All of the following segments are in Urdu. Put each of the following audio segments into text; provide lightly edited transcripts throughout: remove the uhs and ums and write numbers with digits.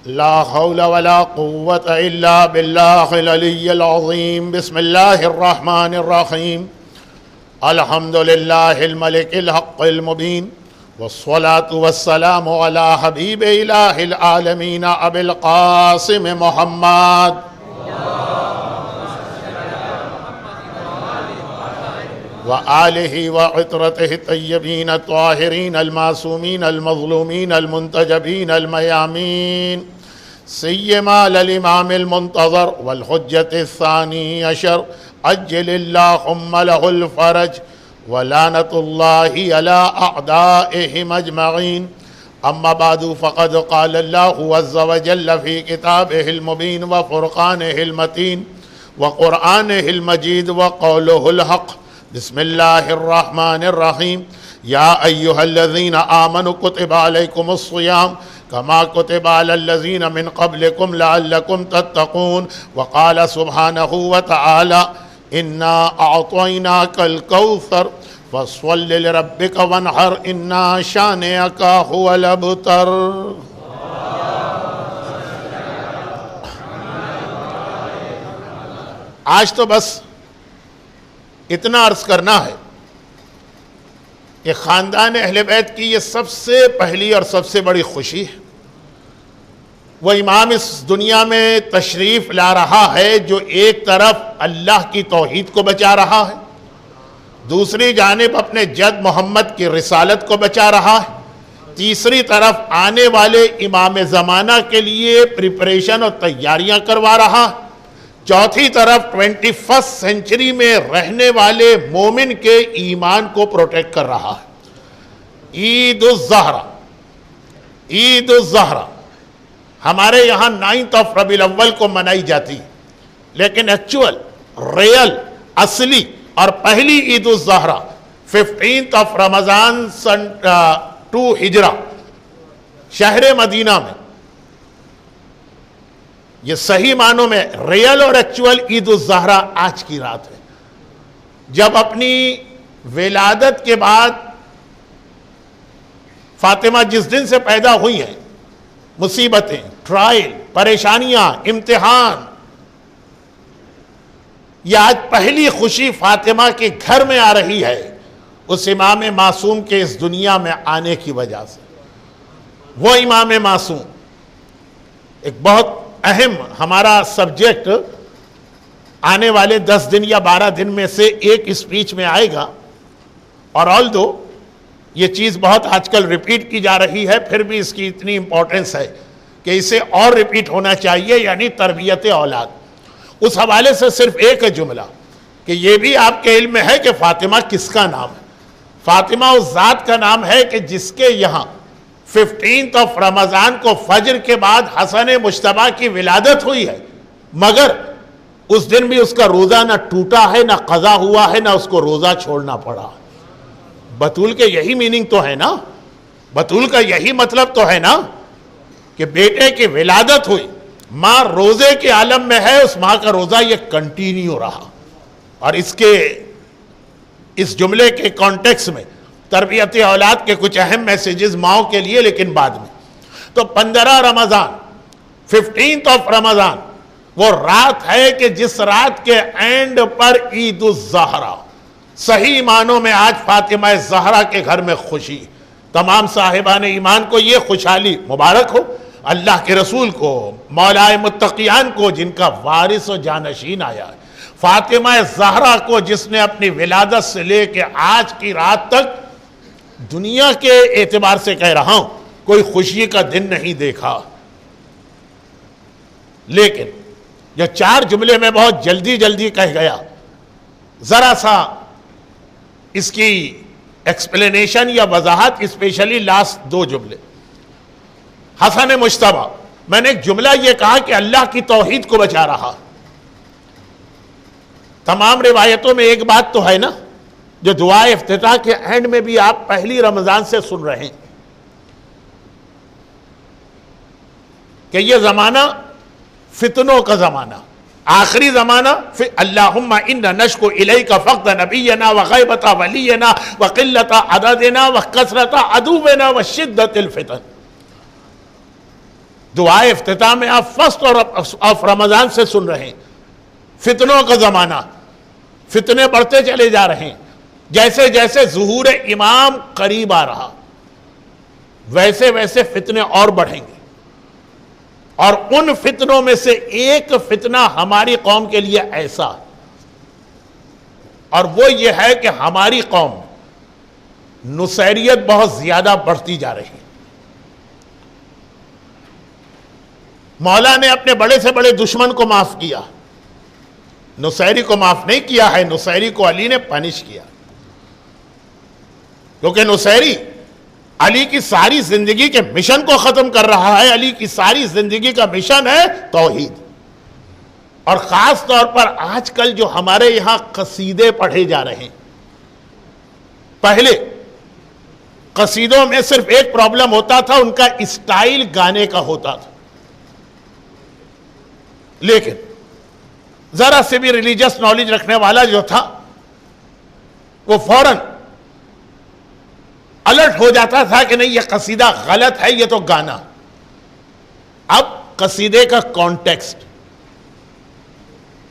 لا حول ولا قوة إلا بالله العلي العظيم. بسم الله الرحمن الرحيم. الحمد لله الملك الحق المبين، والصلاة والسلام على حبيب إله العالمين أبي القاسم محمد وآله وعطرته الطيبين الطاهرين المعصومين المظلومين المنتجبين الميامين، سيما للإمام المنتظر والحجة الثاني عشر عجل اللهم له الفرج، ولعنة الله على أعدائهم أجمعين. أما بعد، فقد قال الله عز وجل في كتابه المبين وفرقانه المتين وقرآنه المجيد وقوله الحق. بسم الله الرحمن الرحيم. يا أيها الذين آمنوا كتب عليكم الصيام كما كتب على الذين من قبلكم لعلكم تتقون. وقال سبحانه وتعالى إنا أعطيناك الكوثر فصل لربك وانحر إن شانئك هو الأبتر. آج تو بس اتنا عرض کرنا ہے کہ خاندان اہل بیت کی یہ سب سے پہلی اور سب سے بڑی خوشی ہے. وہ امام اس دنیا میں تشریف لا رہا ہے جو ایک طرف اللہ کی توحید کو بچا رہا ہے، دوسری جانب اپنے جد محمد کی رسالت کو بچا رہا ہے، تیسری طرف آنے والے امام زمانہ کے لیے پریپریشن اور تیاریاں کروا رہا ہے، چوتھی طرف 21 سینچری میں رہنے والے مومن کے ایمان کو پروٹیکٹ کر رہا ہے. عید الزہرہ، عید الزہرہ ہمارے یہاں 9 ربیع الاول کو منائی جاتی، لیکن ایکچول ریل اصلی اور پہلی عید الزہرہ 15 رمضان سن 2 ہجرہ شہر مدینہ میں. یہ صحیح معنوں میں ریل اور ایکچول عید الزہرہ آج کی رات ہے، جب اپنی ولادت کے بعد فاطمہ جس دن سے پیدا ہوئی ہیں، مصیبتیں، ٹرائل، پریشانیاں، امتحان، یہ آج پہلی خوشی فاطمہ کے گھر میں آ رہی ہے اس امام معصوم کے اس دنیا میں آنے کی وجہ سے. وہ امام معصوم ایک بہت اہم ہمارا سبجیکٹ آنے والے 10 دن یا 12 دن میں سے ایک اسپیچ میں آئے گا، اور آلدو یہ چیز بہت آج کل ریپیٹ کی جا رہی ہے، پھر بھی اس کی اتنی امپورٹنس ہے کہ اسے اور ریپیٹ ہونا چاہیے، یعنی تربیت اولاد. اس حوالے سے صرف ایک جملہ کہ یہ بھی آپ کے علم میں ہے کہ فاطمہ کس کا نام ہے. فاطمہ اس ذات کا نام ہے کہ جس کے یہاں 15 رمضان کو فجر کے بعد حسن مجتبیٰ کی ولادت ہوئی ہے، مگر اس دن بھی اس کا روزہ نہ ٹوٹا ہے، نہ قضا ہوا ہے، نہ اس کو روزہ چھوڑنا پڑا. بطول کے یہی میننگ تو ہے نا، بطول کا یہی مطلب تو ہے نا کہ بیٹے کی ولادت ہوئی، ماں روزے کے عالم میں ہے، اس ماں کا روزہ یہ کنٹینیو رہا. اور اس جملے کے کانٹیکس میں تربیت اولاد کے کچھ اہم میسیجز ماؤں کے لیے، لیکن بعد میں. تو 15 رمضان 15 رمضان وہ رات ہے کہ جس رات کے اینڈ پر عید الزہرہ، صحیح معنوں میں آج فاطمہ زہرا کے گھر میں خوشی. تمام صاحبان ایمان کو یہ خوشحالی مبارک ہو، اللہ کے رسول کو، مولائے متقیان کو جن کا وارث و جانشین آیا ہے، فاطمہ زہرا کو جس نے اپنی ولادت سے لے کے آج کی رات تک دنیا کے اعتبار سے کہہ رہا ہوں کوئی خوشی کا دن نہیں دیکھا. لیکن یہ 4 جملے میں بہت جلدی کہہ گیا، ذرا سا اس کی ایکسپلینیشن یا وضاحت، اسپیشلی لاسٹ 2 جملے. حسن مجتبیٰ، میں نے ایک جملہ یہ کہا کہ اللہ کی توحید کو بچا رہا. تمام روایتوں میں ایک بات تو ہے نا جو دعائے افتتاح کے اینڈ میں بھی آپ پہلی رمضان سے سن رہے ہیں کہ یہ زمانہ فتنوں کا زمانہ، آخری زمانہ. اللہم انا نشکو الیک فقد نبینا وغیبت ولینا وقلت عددنا وکثرت عدونا وشدت الفتن. دعائے افتتاح میں آپ فرسٹ آف رمضان سے سن رہے ہیں. فتنوں کا زمانہ، فتنے بڑھتے چلے جا رہے ہیں. جیسے جیسے ظہور امام قریب آ رہا ویسے ویسے فتنے اور بڑھیں گے. اور ان فتنوں میں سے ایک فتنہ ہماری قوم کے لیے ایسا، اور وہ یہ ہے کہ ہماری قوم نصیریت بہت زیادہ بڑھتی جا رہی ہے. مولا نے اپنے بڑے سے بڑے دشمن کو معاف کیا، نصیری کو معاف نہیں کیا ہے. نصیری کو علی نے پنش کیا، کیونکہ نصیری علی کی ساری زندگی کے مشن کو ختم کر رہا ہے. علی کی ساری زندگی کا مشن ہے توحید. اور خاص طور پر آج کل جو ہمارے یہاں قصیدے پڑھے جا رہے ہیں، پہلے قصیدوں میں صرف ایک پرابلم ہوتا تھا، ان کا اسٹائل گانے کا ہوتا تھا. لیکن ذرا سے بھی ریلیجس نالج رکھنے والا جو تھا وہ فوراً الرٹ ہو جاتا تھا کہ نہیں، یہ قصیدہ غلط ہے، یہ تو گانا. اب قصیدے کا کانٹیکسٹ،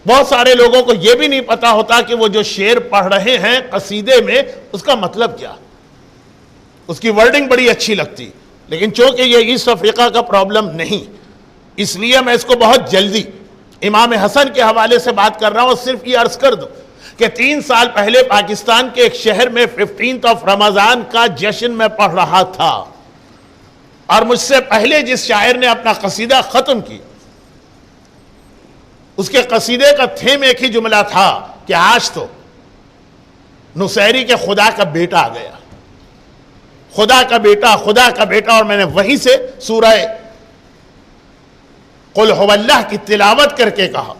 بہت سارے لوگوں کو یہ بھی نہیں پتا ہوتا کہ وہ جو شعر پڑھ رہے ہیں قصیدے میں اس کا مطلب کیا. اس کی ورڈنگ بڑی اچھی لگتی، لیکن چونکہ یہ ایسٹ افریقہ کا پرابلم نہیں، اس لیے میں اس کو بہت جلدی امام حسن کے حوالے سے بات کر رہا ہوں. صرف یہ عرض کر دوں کہ 3 سال پہلے پاکستان کے ایک شہر میں 15 رمضان کا جشن میں پڑھ رہا تھا، اور مجھ سے پہلے جس شاعر نے اپنا قصیدہ ختم کیا، اس کے قصیدے کا تھیم ایک ہی جملہ تھا کہ آج تو نصیری کے خدا کا بیٹا آ گیا، خدا کا بیٹا، خدا کا بیٹا. اور میں نے وہیں سے سورہ قل هو اللہ کی تلاوت کر کے کہا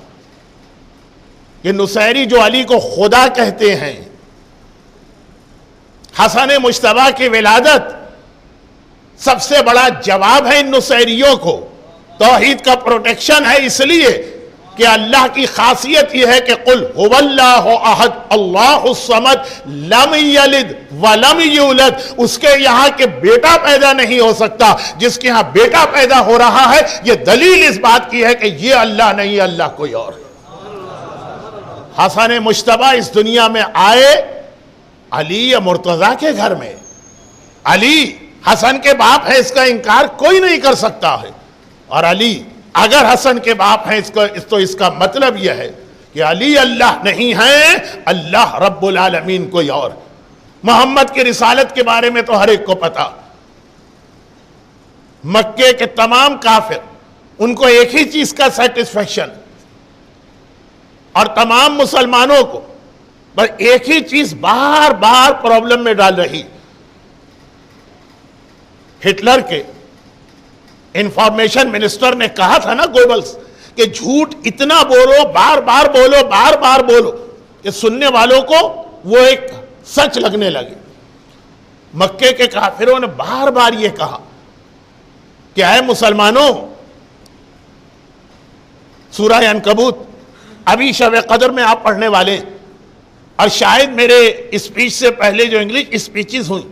کہ نصیری جو علی کو خدا کہتے ہیں، حسن مجتبیٰ کی ولادت سب سے بڑا جواب ہے ان نصیریوں کو. توحید کا پروٹیکشن ہے، اس لیے کہ اللہ کی خاصیت یہ ہے کہ قل هو اللہ احد اللہ الصمد لم یلد ولم یولد. اس کے یہاں کہ بیٹا پیدا نہیں ہو سکتا، جس کے یہاں بیٹا پیدا ہو رہا ہے، یہ دلیل اس بات کی ہے کہ یہ اللہ نہیں، اللہ کوئی اور. حسن مجتبیٰ اس دنیا میں آئے علی مرتضیٰ کے گھر میں. علی حسن کے باپ ہے، اس کا انکار کوئی نہیں کر سکتا ہے. اور علی اگر حسن کے باپ ہیں تو اس کا مطلب یہ ہے کہ علی اللہ نہیں ہے، اللہ رب العالمین کوئی اور. محمد کی رسالت کے بارے میں تو ہر ایک کو پتا. مکے کے تمام کافر، ان کو ایک ہی چیز کا سیٹسفیکشن، اور تمام مسلمانوں کو بس ایک ہی چیز بار بار پرابلم میں ڈال رہی. ہٹلر کے انفارمیشن منسٹر نے کہا تھا نا گوبلز کہ جھوٹ اتنا بولو، بار بار بولو، بار بار بولو کہ سننے والوں کو وہ ایک سچ لگنے لگے. مکے کے کافروں نے بار بار یہ کہا کہ اے مسلمانوں، سورہ عنکبوت ابھی شب قدر میں آپ پڑھنے والے، اور شاید میرے اسپیچ سے پہلے جو انگلش اسپیچز ہوئیں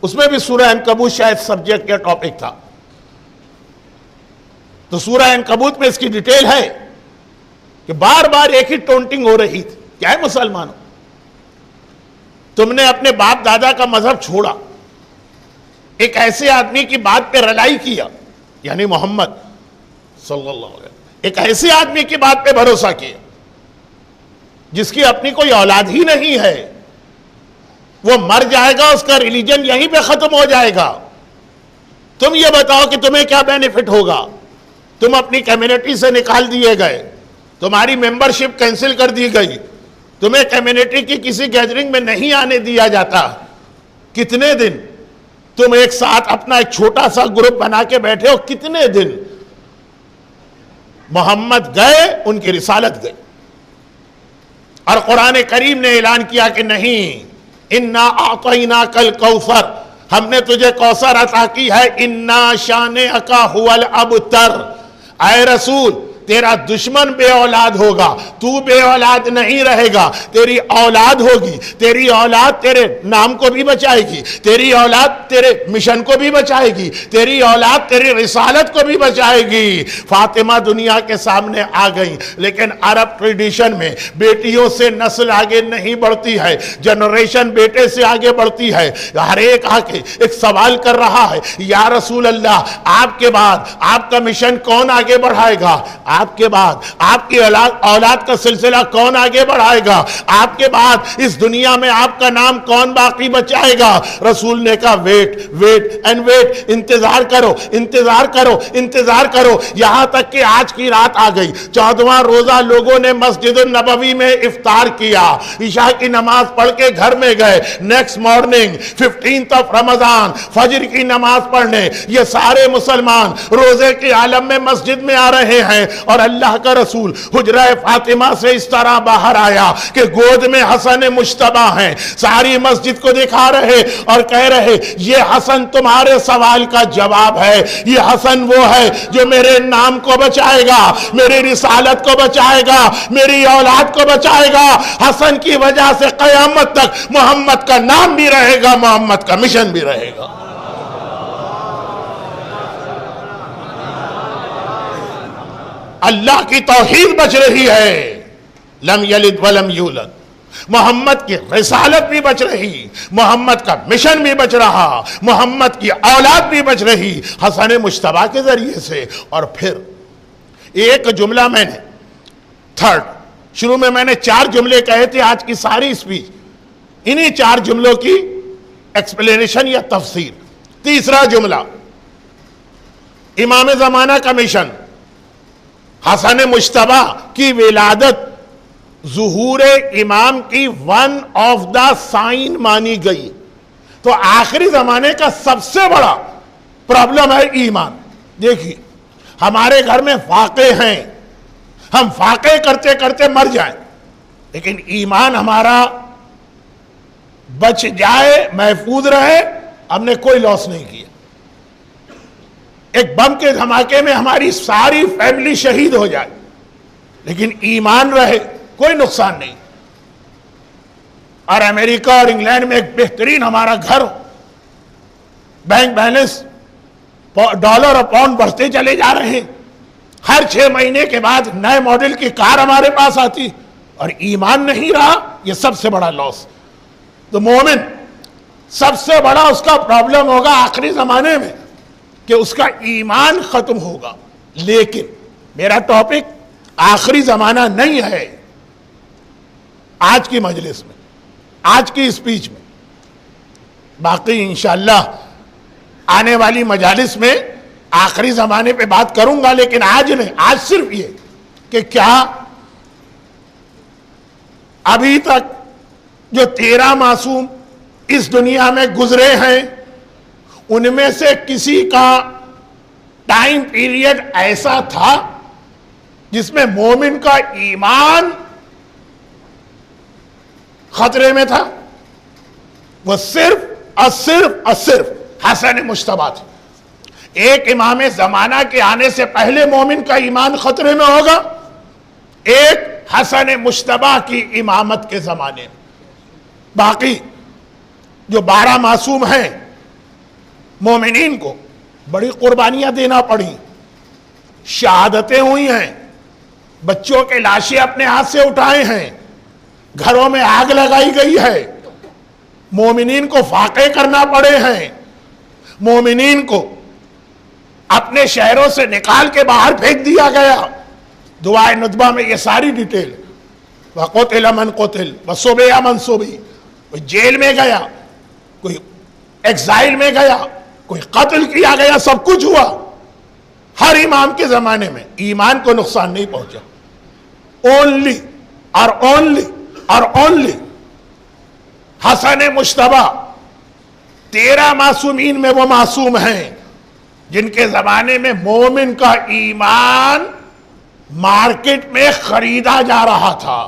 اس میں بھی سورہ عنکبوت شاید سبجیکٹ یا ٹاپک تھا. تو سورہ عنکبوت میں اس کی ڈیٹیل ہے کہ بار بار ایک ہی ٹونٹنگ ہو رہی تھی. کیا ہے مسلمانوں، تم نے اپنے باپ دادا کا مذہب چھوڑا، ایک ایسے آدمی کی بات پہ رلائی کیا، یعنی محمد صلی اللہ علیہ وسلم، ایک ایسے آدمی کی بات پہ بھروسہ کیا جس کی اپنی کوئی اولاد ہی نہیں ہے. وہ مر جائے گا، اس کا ریلیجن یہیں پہ ختم ہو جائے گا. تم یہ بتاؤ کہ تمہیں کیا بینیفٹ ہوگا. تم اپنی کمیونٹی سے نکال دیے گئے، تمہاری ممبرشپ کینسل کر دی گئی، تمہیں کمیونٹی کی کسی گیدرنگ میں نہیں آنے دیا جاتا. کتنے دن تم ایک ساتھ اپنا ایک چھوٹا سا گروپ بنا کے بیٹھے ہو، کتنے دن. محمد گئے، ان کی رسالت گئی، اور قرآن کریم نے اعلان کیا کہ نہیں، انا اعطیناک الکوثر، ہم نے تجھے کوثر عطا کی ہے، انا شانئک ھو الابتر. اے رسول، تیرا دشمن بے اولاد ہوگا، تو بے اولاد نہیں رہے گا، تیری اولاد ہوگی، تیری اولاد تیرے نام کو بھی بچائے گی، تیری اولاد تیرے مشن کو بھی بچائے گی، تیری اولاد تیری رسالت کو بھی بچائے گی۔ فاطمہ دنیا کے سامنے آ گئی، لیکن عرب ٹریڈیشن میں بیٹیوں سے نسل آگے نہیں بڑھتی ہے، جنریشن بیٹے سے آگے بڑھتی ہے۔ ہر ایک آ کے ایک سوال کر رہا ہے، یا رسول اللہ آپ کے بعد آپ کا مشن کون آگے بڑھائے گا؟ آپ کے بعد آپ کی اولاد کا سلسلہ کون آگے بڑھائے گا؟ آپ کے بعد اس دنیا میں آپ کا نام کون باقی بچائے گا؟ رسول نے کہا ویٹ ویٹ اینڈ ویٹ، انتظار کرو انتظار کرو انتظار کرو، یہاں تک کہ آج کی رات آ گئی۔ 14واں روزہ لوگوں نے مسجد النبوی میں افطار کیا، عشاء کی نماز پڑھ کے گھر میں گئے، نیکسٹ مارننگ 15th آف رمضان فجر کی نماز پڑھنے یہ سارے مسلمان روزے کے عالم میں مسجد میں آ رہے ہیں، اور اللہ کا رسول حجرہ فاطمہ سے اس طرح باہر آیا کہ گود میں حسن مجتبیٰ ہیں، ساری مسجد کو دکھا رہے اور کہہ رہے یہ حسن تمہارے سوال کا جواب ہے، یہ حسن وہ ہے جو میرے نام کو بچائے گا، میری رسالت کو بچائے گا، میری اولاد کو بچائے گا۔ حسن کی وجہ سے قیامت تک محمد کا نام بھی رہے گا، محمد کا مشن بھی رہے گا۔ اللہ کی توحید بچ رہی ہے، لم یلد ولم یولد۔ محمد کی رسالت بھی بچ رہی، محمد کا مشن بھی بچ رہا، محمد کی اولاد بھی بچ رہی حسن مجتبیٰ کے ذریعے سے۔ اور پھر ایک جملہ میں نے شروع میں نے 4 جملے کہے تھے، آج کی ساری اسپیچ انہی 4 جملوں کی ایکسپلینیشن یا تفسیر۔ تیسرا جملہ، امام زمانہ کا مشن، حسن مجتبیٰ کی ولادت ظہور امام کی ون آف دا سائن مانی گئی۔ تو آخری زمانے کا سب سے بڑا پرابلم ہے ایمان۔ دیکھیے ہمارے گھر میں فاقے ہیں، ہم فاقے کرتے کرتے مر جائیں، لیکن ایمان ہمارا بچ جائے، محفوظ رہے، ہم نے کوئی لاس نہیں کیا۔ ایک بم کے دھماکے میں ہماری ساری فیملی شہید ہو جائے، لیکن ایمان رہے، کوئی نقصان نہیں۔ اور امریکہ اور انگلینڈ میں ایک بہترین ہمارا گھر ہو، بینک بیلنس ڈالر اور پاؤنڈ بڑھتے چلے جا رہے ہیں، ہر 6 مہینے کے بعد نئے ماڈل کی کار ہمارے پاس آتی، اور ایمان نہیں رہا، یہ سب سے بڑا لاس۔ تو مومن سب سے بڑا اس کا پرابلم ہوگا آخری زمانے میں کہ اس کا ایمان ختم ہوگا۔ لیکن میرا ٹاپک آخری زمانہ نہیں ہے آج کی مجلس میں، آج کی اسپیچ میں، باقی انشاءاللہ آنے والی مجالس میں آخری زمانے پہ بات کروں گا، لیکن آج نہیں، آج صرف یہ کہ کیا ابھی تک جو 13 معصوم اس دنیا میں گزرے ہیں ان میں سے کسی کا ٹائم پیریڈ ایسا تھا جس میں مومن کا ایمان خطرے میں تھا؟ وہ صرف حسن مجتبیٰ تھے۔ ایک امام زمانہ کے آنے سے پہلے مومن کا ایمان خطرے میں ہوگا، ایک حسن مجتبیٰ کی امامت کے زمانے میں۔ باقی جو 12 معصوم ہیں، مومنین کو بڑی قربانیاں دینا پڑی، شہادتیں ہوئی ہیں، بچوں کے لاشیں اپنے ہاتھ سے اٹھائے ہیں، گھروں میں آگ لگائی گئی ہے، مومنین کو فاقے کرنا پڑے ہیں، مومنین کو اپنے شہروں سے نکال کے باہر پھینک دیا گیا۔ دعائے ندبہ میں یہ ساری ڈیٹیل، وَقُتِلَ مَنْ قُتِلَ وَصُبِيَ مَنْ صُبِيَ، کوئی جیل میں گیا، کوئی ایگزائل میں گیا، کوئی قتل کیا گیا، سب کچھ ہوا۔ ہر امام کے زمانے میں ایمان کو نقصان نہیں پہنچا۔ اونلی حسن مجتبیٰ 13 معصومین میں وہ معصوم ہیں جن کے زمانے میں مومن کا ایمان مارکیٹ میں خریدا جا رہا تھا۔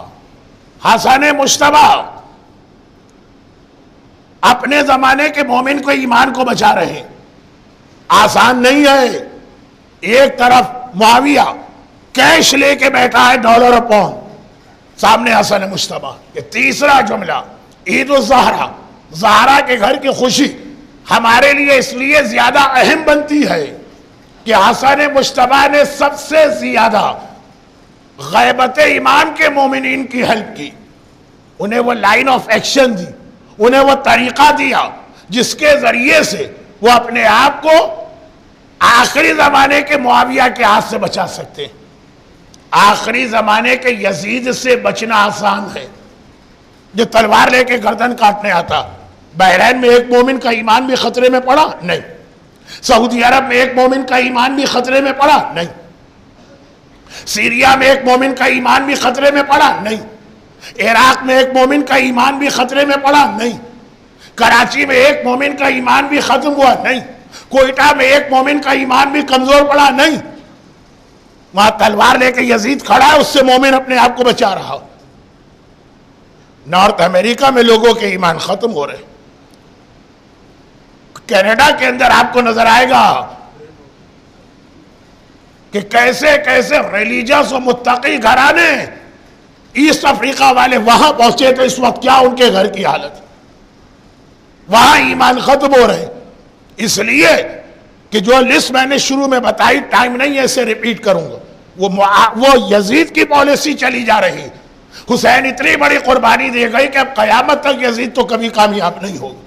حسن مجتبیٰ اپنے زمانے کے مومن کو ایمان کو بچا رہے ہیں، آسان نہیں ہے۔ ایک طرف معاویہ کیش لے کے بیٹھا ہے ڈالر اور پاؤنڈ، سامنے حسن مجتبیٰ۔ یہ تیسرا جملہ، عید الزہرا، زہرا کے گھر کی خوشی ہمارے لیے اس لیے زیادہ اہم بنتی ہے کہ حسن مجتبیٰ نے سب سے زیادہ غیبت امام کے مومنین کی ہیلپ کی، انہیں وہ لائن آف ایکشن دی، انہیں وہ طریقہ دیا جس کے ذریعے سے وہ اپنے آپ کو آخری زمانے کے معاویہ کے ہاتھ سے بچا سکتے ہیں۔ آخری زمانے کے یزید سے بچنا آسان ہے، جو تلوار لے کے گردن کاٹنے آتا۔ بحرین میں ایک مومن کا ایمان بھی خطرے میں پڑا نہیں، سعودی عرب میں ایک مومن کا ایمان بھی خطرے میں پڑا نہیں، سیریا میں ایک مومن کا ایمان بھی خطرے میں پڑا نہیں، عراق میں ایک مومن کا ایمان بھی خطرے میں پڑا نہیں، کراچی میں ایک مومن کا ایمان بھی ختم ہوا نہیں، کوئٹہ میں ایک مومن کا ایمان بھی کمزور پڑا نہیں۔ وہاں تلوار لے کے یزید کھڑا ہے، اس سے مومن اپنے آپ کو بچا رہا۔ نارتھ امریکہ میں لوگوں کے ایمان ختم ہو رہے، کینیڈا کے اندر آپ کو نظر آئے گا کہ کیسے کیسے ریلیجس و متقی گھرانے ایسٹ افریقہ والے وہاں پہنچے تو اس وقت کیا ان کے گھر کی حالت، وہاں ایمان ختم ہو رہے۔ اس لیے کہ جو لسٹ میں نے شروع میں بتائی، ٹائم نہیں ایسے ریپیٹ کروں گا، وہ یزید کی پالیسی چلی جا رہی۔ حسین اتنی بڑی قربانی دے گئی کہ اب قیامت تک یزید تو کبھی کامیاب نہیں ہوگا۔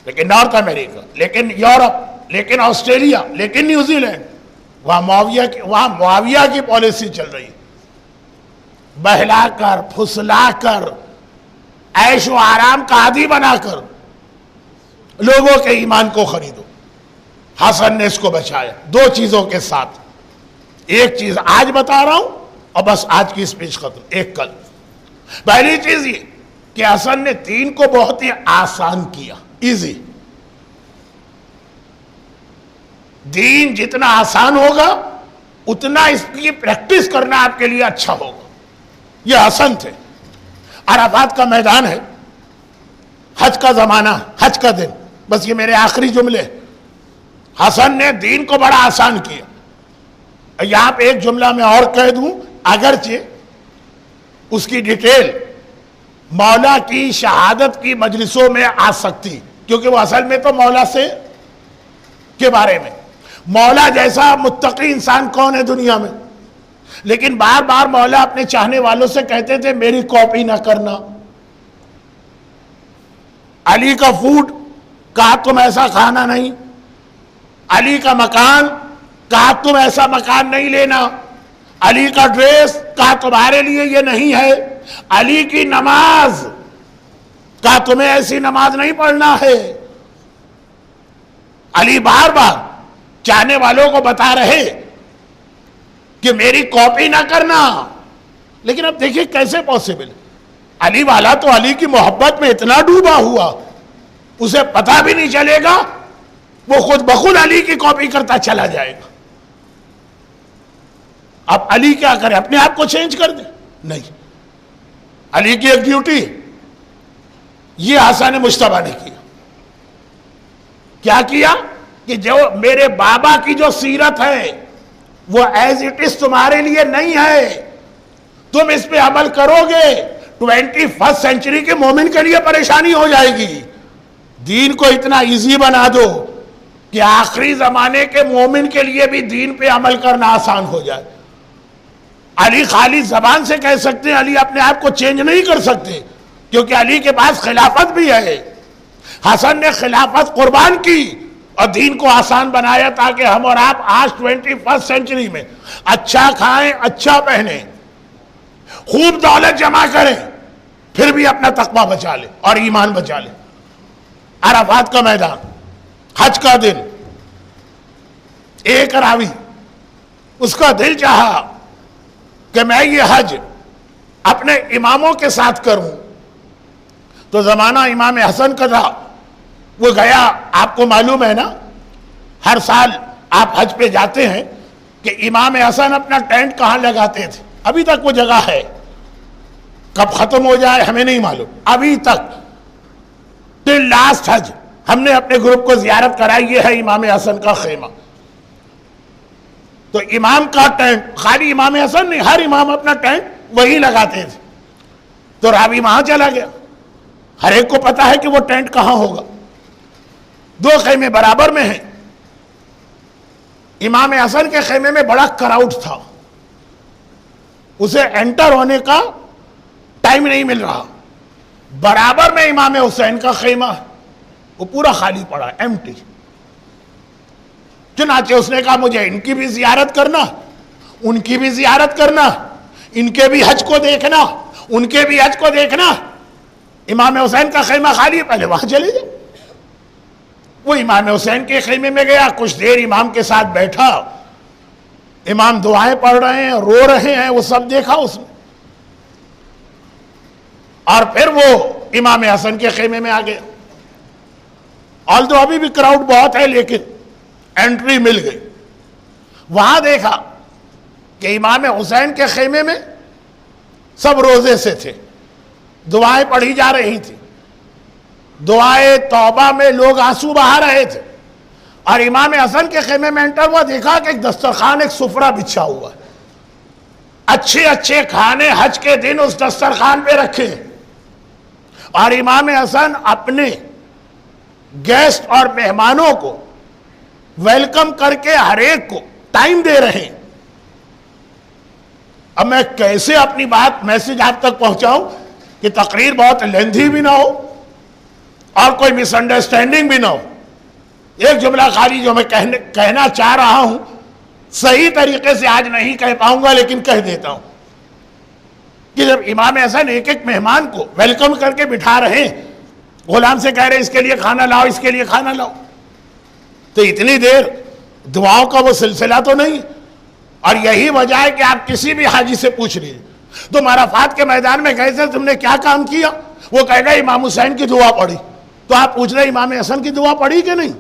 لیکن نارتھ امریکہ، لیکن یورپ، لیکن آسٹریلیا، لیکن نیوزی لینڈ، وہاں معاویہ کی پالیسی چل رہی، بہلا کر، پھسلا کر، عیش و آرام کا عادی بنا کر لوگوں کے ایمان کو خریدو۔ حسن نے اس کو بچایا دو چیزوں کے ساتھ۔ ایک چیز آج بتا رہا ہوں اور بس آج کی اسپیچ ختم، ایک کل۔ پہلی چیز یہ کہ حسن نے دین کو بہت ہی آسان کیا، ایزی۔ دین جتنا آسان ہوگا اتنا اس کی پریکٹس کرنا آپ کے لیے اچھا ہوگا۔ یہ حسن تھے۔ عرفات کا میدان ہے، حج کا زمانہ، حج کا دن، بس یہ میرے آخری جملے۔ حسن نے دین کو بڑا آسان کیا۔ یہاں پہ ایک جملہ میں اور کہہ دوں، اگرچہ اس کی ڈیٹیل مولا کی شہادت کی مجلسوں میں آ سکتی، کیونکہ وہ اصل میں تو مولا سے کے بارے میں، مولا جیسا متقی انسان کون ہے دنیا میں، لیکن بار بار مولا اپنے چاہنے والوں سے کہتے تھے میری کاپی نہ کرنا۔ علی کا فوڈ کہا تم ایسا کھانا نہیں، علی کا مکان کہا تم ایسا مکان نہیں لینا، علی کا ڈریس کہا تمہارے لیے یہ نہیں ہے، علی کی نماز کہا تمہیں ایسی نماز نہیں پڑھنا ہے۔ علی بار بار چاہنے والوں کو بتا رہے کہ میری کاپی نہ کرنا، لیکن اب دیکھیے کیسے پاسبل۔ علی والا تو علی کی محبت میں اتنا ڈوبا ہوا، اسے پتہ بھی نہیں چلے گا، وہ خود بخود علی کی کاپی کرتا چلا جائے گا۔ اب علی کیا کرے، اپنے آپ کو چینج کر دے؟ نہیں، علی کی ایک ڈیوٹی یہ حسن مجتبیٰ نے کیا کیا کہ جو میرے بابا کی جو سیرت ہے وہ ایز اٹ از تمہارے لیے نہیں ہے، تم اس پہ عمل کرو گے 21 سینچری کے مومن کے لیے پریشانی ہو جائے گی۔ دین کو اتنا ایزی بنا دو کہ آخری زمانے کے مومن کے لیے بھی دین پہ عمل کرنا آسان ہو جائے۔ علی خالی زبان سے کہہ سکتے ہیں، علی اپنے آپ کو چینج نہیں کر سکتے، کیونکہ علی کے پاس خلافت بھی ہے۔ حسن نے خلافت قربان کی اور دین کو آسان بنایا تاکہ ہم اور آپ آج 21 سینچری میں اچھا کھائیں، اچھا پہنیں، خوب دولت جمع کریں، پھر بھی اپنا تقوی بچا لیں اور ایمان بچا لیں۔ عرفات کا میدان، حج کا دن، ایک راوی اس کا دل چاہا کہ میں یہ حج اپنے اماموں کے ساتھ کروں، تو زمانہ امام حسن کا تھا، وہ گیا۔ آپ کو معلوم ہے نا، ہر سال آپ حج پہ جاتے ہیں کہ امام حسن اپنا ٹینٹ کہاں لگاتے تھے، ابھی تک وہ جگہ ہے، کب ختم ہو جائے ہمیں نہیں معلوم، ابھی تک ٹل لاسٹ حج ہم نے اپنے گروپ کو زیارت کرائی، یہ ہے امام حسن کا خیمہ۔ تو امام کا ٹینٹ، خالی امام حسن نہیں، ہر امام اپنا ٹینٹ وہی لگاتے تھے. تو راوی وہاں چلا گیا. ہر ایک کو پتا ہے کہ وہ ٹینٹ کہاں ہوگا. 2 خیمے برابر میں ہیں. امام حسن کے خیمے میں بڑا کراؤڈ تھا، اسے انٹر ہونے کا ٹائم نہیں مل رہا. برابر میں امام حسین کا خیمہ، وہ پورا خالی پڑا، ایمٹی. چنانچہ اس نے کہا مجھے ان کی بھی زیارت کرنا، ان کی بھی زیارت کرنا، ان کے بھی حج کو دیکھنا، ان کے بھی حج کو دیکھنا. امام حسین کا خیمہ خالی ہے، پہلے وہاں چلے جاؤ. وہ امام حسین کے خیمے میں گیا، کچھ دیر امام کے ساتھ بیٹھا. امام دعائیں پڑھ رہے ہیں، رو رہے ہیں، وہ سب دیکھا اس نے. اور پھر وہ امام حسن کے خیمے میں آ گیا. آلدو ابھی بھی کراؤڈ بہت ہے لیکن انٹری مل گئی. وہاں دیکھا کہ امام حسین کے خیمے میں سب روزے سے تھے، دعائیں پڑھی جا رہی تھی. دعائیں توبہ میں لوگ آنسو بہا رہے تھے. اور امام حسن کے خیمے میں انٹر ہوا، دیکھا کہ ایک دسترخوان، ایک سفرہ بچھا ہوا ہے. اچھے اچھے کھانے حج کے دن اس دسترخوان پہ رکھے. اور امام حسن اپنے گیسٹ اور مہمانوں کو ویلکم کر کے ہر ایک کو ٹائم دے رہے ہیں. اب میں کیسے اپنی بات میسج آپ تک پہنچاؤں کہ تقریر بہت لیندھی بھی نہ ہو اور کوئی مس انڈرسٹینڈنگ بھی نہ ہو. ایک جملہ خالی جو میں کہنا چاہ رہا ہوں، صحیح طریقے سے آج نہیں کہہ پاؤں گا لیکن کہہ دیتا ہوں کہ جب امام حسن ایک ایک مہمان کو ویلکم کر کے بٹھا رہے ہیں، غلام سے کہہ رہے اس کے لیے کھانا لاؤ، اس کے لیے کھانا لاؤ، تو اتنی دیر دعاؤں کا وہ سلسلہ تو نہیں. اور یہی وجہ ہے کہ آپ کسی بھی حاجی سے پوچھ لیجیے تم عرفات کے میدان میں گئے تھے، تم نے کیا کام کیا؟ وہ کہے گا امام حسین کی دعا پڑھی. تو آپ پوچھ رہے امام حسن کی دعا پڑھی کہ نہیں؟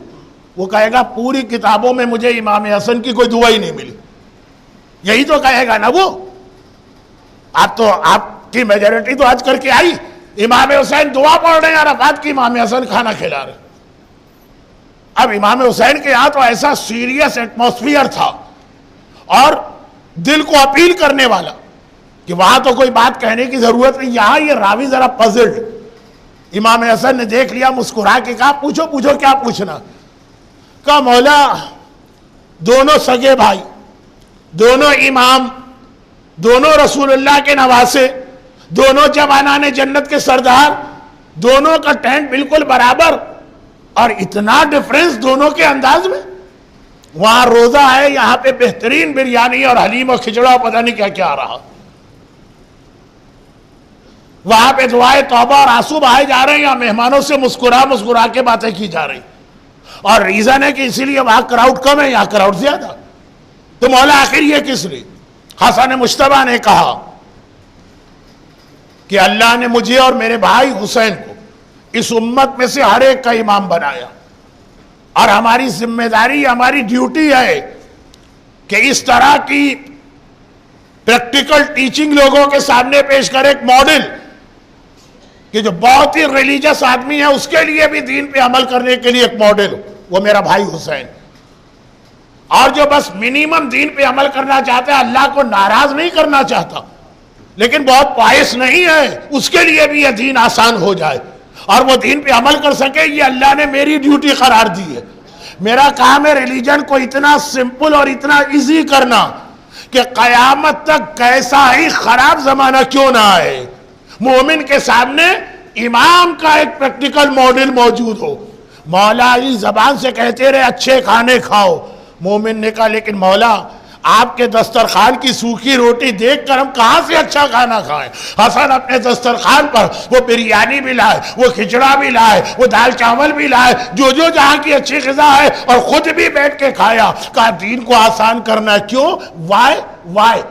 وہ کہے گا پوری کتابوں میں مجھے امام حسن کی کوئی دعا ہی نہیں ملی. یہی تو کہے گا نا وہ. آپ کی میجورٹی تو آج کر کے آئی، امام حسین دعا پڑھ رہے ہیں، عرفات کی امام حسن کھانا کھلا رہے. اب امام حسین کے یہاں تو ایسا سیریس ایٹماسفیئر تھا اور دل کو اپیل کرنے والا کہ وہاں تو کوئی بات کہنے کی ضرورت نہیں. یہاں یہ راوی ذرا پزلڈ. امام حسن نے دیکھ لیا، مسکرا کے کہا پوچھو پوچھو کیا پوچھنا. کہا مولا دونوں سگے بھائی، دونوں امام، دونوں رسول اللہ کے نواسے، دونوں جوانان جنت کے سردار، دونوں کا ٹینٹ بالکل برابر اور اتنا ڈفرنس دونوں کے انداز میں. وہاں روزہ ہے، یہاں پہ بہترین بریانی اور حلیم اور کھچڑا اور پتہ نہیں کیا کیا آ رہا. وہاں پہ دعائیں توبہ اور آنسو بہائے جا رہے ہیں، یا مہمانوں سے مسکرا کے باتیں کی جا رہی. اور ریزن ہے کہ اسی لیے وہاں کراؤڈ کم ہے، یہاں کراؤڈ زیادہ. تو مولا آخر یہ کس لیے؟ حسن مجتبیٰ نے کہا کہ اللہ نے مجھے اور میرے بھائی حسین کو اس امت میں سے ہر ایک کا امام بنایا، اور ہماری ذمہ داری، ہماری ڈیوٹی ہے کہ اس طرح کی پریکٹیکل ٹیچنگ لوگوں کے سامنے پیش کرے. ایک ماڈل کہ جو بہت ہی ریلیجس آدمی ہے اس کے لیے بھی دین پہ عمل کرنے کے لیے ایک ماڈل، وہ میرا بھائی حسین. اور جو بس منیمم دین پہ عمل کرنا چاہتا ہے، اللہ کو ناراض نہیں کرنا چاہتا لیکن بہت پائس نہیں ہے، اس کے لیے بھی یہ دین آسان ہو جائے اور وہ دین پہ عمل کر سکے، یہ اللہ نے میری ڈیوٹی قرار دی ہے. میرا کام ہے ریلیجن کو اتنا سمپل اور اتنا ایزی کرنا کہ قیامت تک کیسا ہی خراب زمانہ کیوں نہ آئے، مومن کے سامنے امام کا ایک پریکٹیکل ماڈل موجود ہو. مولا علی زبان سے کہتے رہے اچھے کھانے کھاؤ. مومن نے کہا لیکن مولا آپ کے دسترخوان کی سوکھی روٹی دیکھ کر ہم کہاں سے اچھا کھانا کھائیں. حسن اپنے دسترخوان پر وہ بریانی بھی لائے، وہ کھچڑا بھی لائے، وہ دال چاول بھی لائے، جو جہاں کی اچھی غذا ہے، اور خود بھی بیٹھ کے کھایا. کہا دین کو آسان کرنا کیوں؟ وائی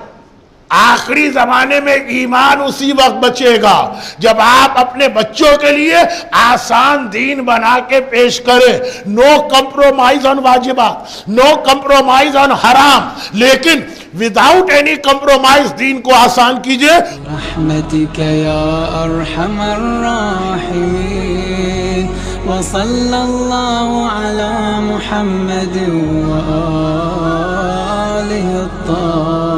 آخری زمانے میں ایمان اسی وقت بچے گا جب آپ اپنے بچوں کے لیے آسان دین بنا کے پیش کریں. نو کمپرومائز آن واجبات، نو کمپرومائز آن حرام، لیکن وداؤٹ اینی کمپرومائز دین کو آسان کیجئے. رحمتک یا ارحم الراحمین وصلی اللہ علی محمد وآلہ آله الطاهرين